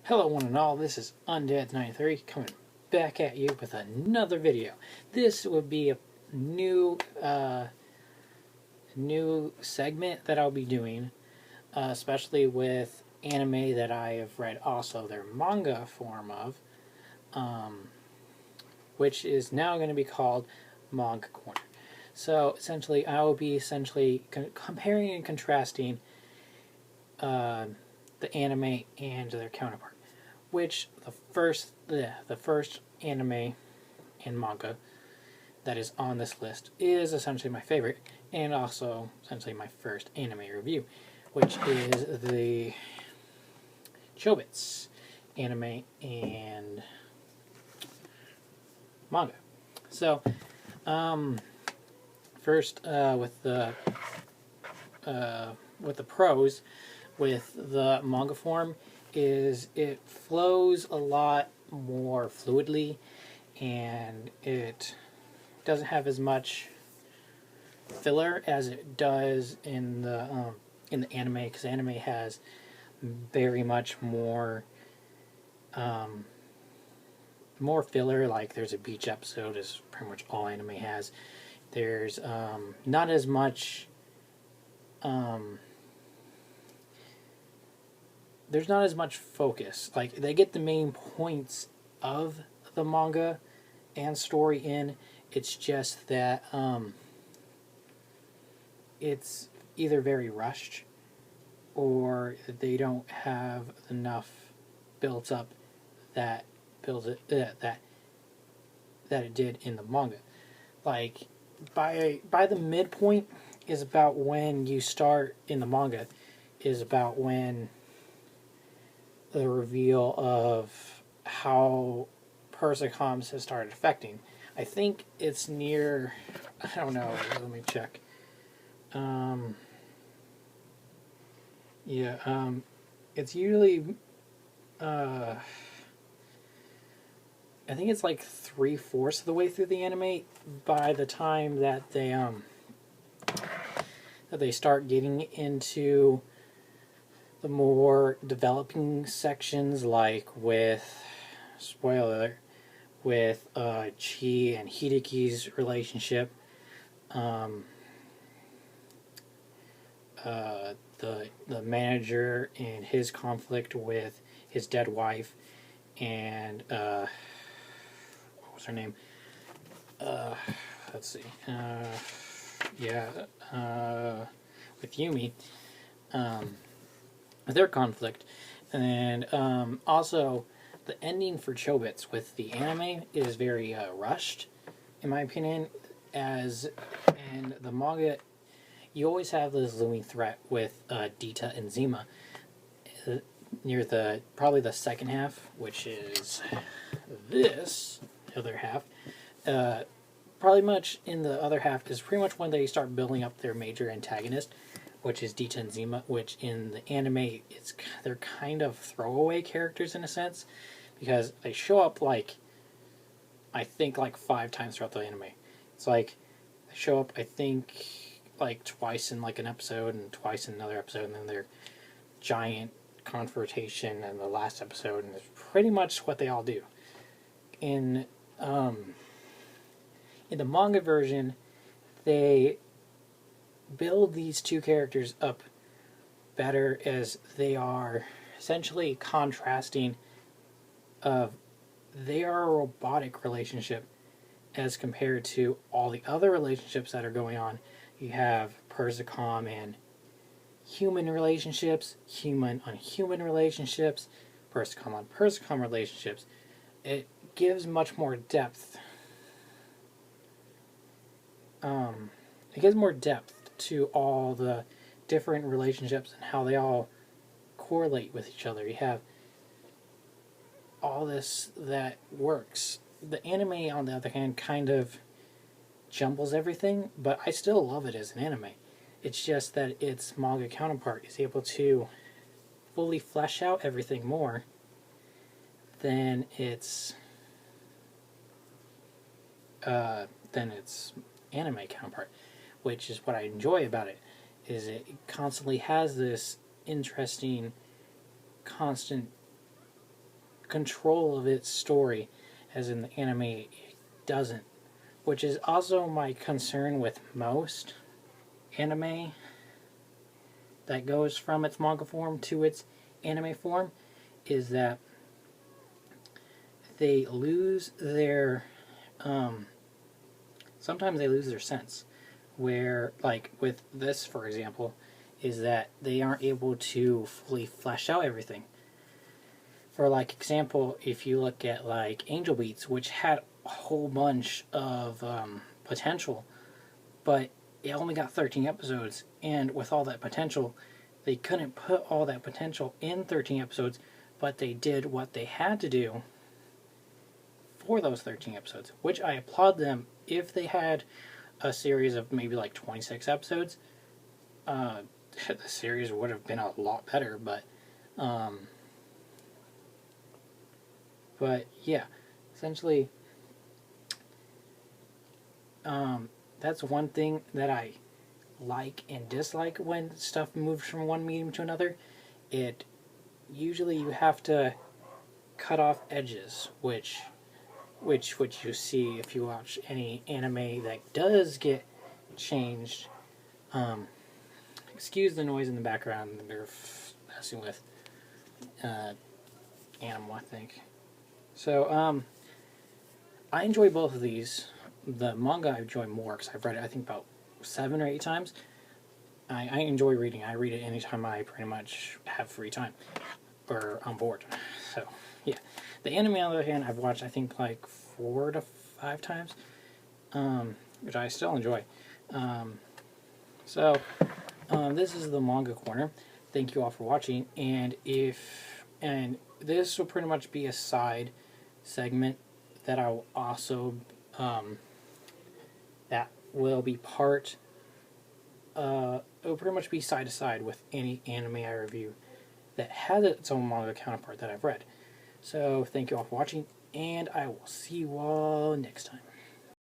Hello one and all, this is Undead93 coming back at you with another video. This would be a new segment that I'll be doing, especially with anime that I have read also their manga form of, which is now going to be called Manga Corner. So essentially I will be comparing and contrasting the anime and their counterpart. Which the first anime and manga that is on this list is essentially my favorite, and also essentially my first anime review, which is the Chobits anime and manga. So, first with the pros with the manga form is it flows a lot more fluidly, and it doesn't have as much filler as it does in the anime, because anime has very much more filler. Like there's a beach episode, is pretty much all anime has. There's not as much there's not as much focus. Like, they get the main points of the manga and story in. It's just that it's either very rushed, or they don't have enough built up that that it did in the manga. Like, by the midpoint is about when you start in the manga, is about when the reveal of how Persicoms has started affecting. I think it's near, I don't know, let me check. It's usually, I think it's like 3/4 of the way through the anime by the time that they start getting into the more developing sections, like with, spoiler alert, with Chi and Hideki's relationship, the manager and his conflict with his dead wife, and what was her name? Let's see. With Yumi. Their conflict, and also the ending for Chobits with the anime is very rushed, in my opinion. As in the manga, you always have this looming threat with Dita and Zima near probably the second half, which is this other half. Probably much in the other half is pretty much when they start building up their major antagonist, which is Dita and Zima, which in the anime, they're kind of throwaway characters in a sense, because they show up I think 5 times throughout the anime. It's like, they show up, I think, twice in an episode, and twice in another episode, and then their giant confrontation in the last episode, and it's pretty much what they all do. In the manga version, they build these two characters up better, as they are essentially contrasting of, they are a robotic relationship as compared to all the other relationships that are going on. You have Persicom and human relationships, human on human relationships, Persicom on Persicom relationships. It gives much more depth. It gives more depth to all the different relationships and how they all correlate with each other. You have all this that works. The anime, on the other hand, kind of jumbles everything, but I still love it as an anime. It's just that its manga counterpart is able to fully flesh out everything more than its anime counterpart, which is what I enjoy about it. Is it constantly has this interesting, constant control of its story, as in the anime it doesn't. Which is also my concern with most anime that goes from its manga form to its anime form, is that they lose their sometimes they lose their sense, where, like with this for example, is that they aren't able to fully flesh out everything. For like example, if you look at like Angel Beats, which had a whole bunch of potential, but it only got 13 episodes, and with all that potential, they couldn't put all that potential in 13 episodes, but they did what they had to do for those 13 episodes, which I applaud them. If they had a series of maybe like 26 episodes, the series would have been a lot better, but yeah, essentially, that's one thing that I like and dislike when stuff moves from one medium to another. It usually you have to cut off edges, which you see if you watch any anime that does get changed. Excuse the noise in the background. They're messing with animal, I think. So I enjoy both of these. The manga I enjoy more because I've read it I think about 7 or 8 times. I enjoy reading. I read it anytime I pretty much have free time or I'm bored. So yeah, the anime on the other hand I've watched I think like 4 to 5 times, which I still enjoy. This is the Manga Corner. Thank you all for watching, and this will pretty much be a side segment that I will also that will be part. It will pretty much be side to side with any anime I review that has its own manga counterpart that I've read. So thank you all for watching, and I will see you all next time.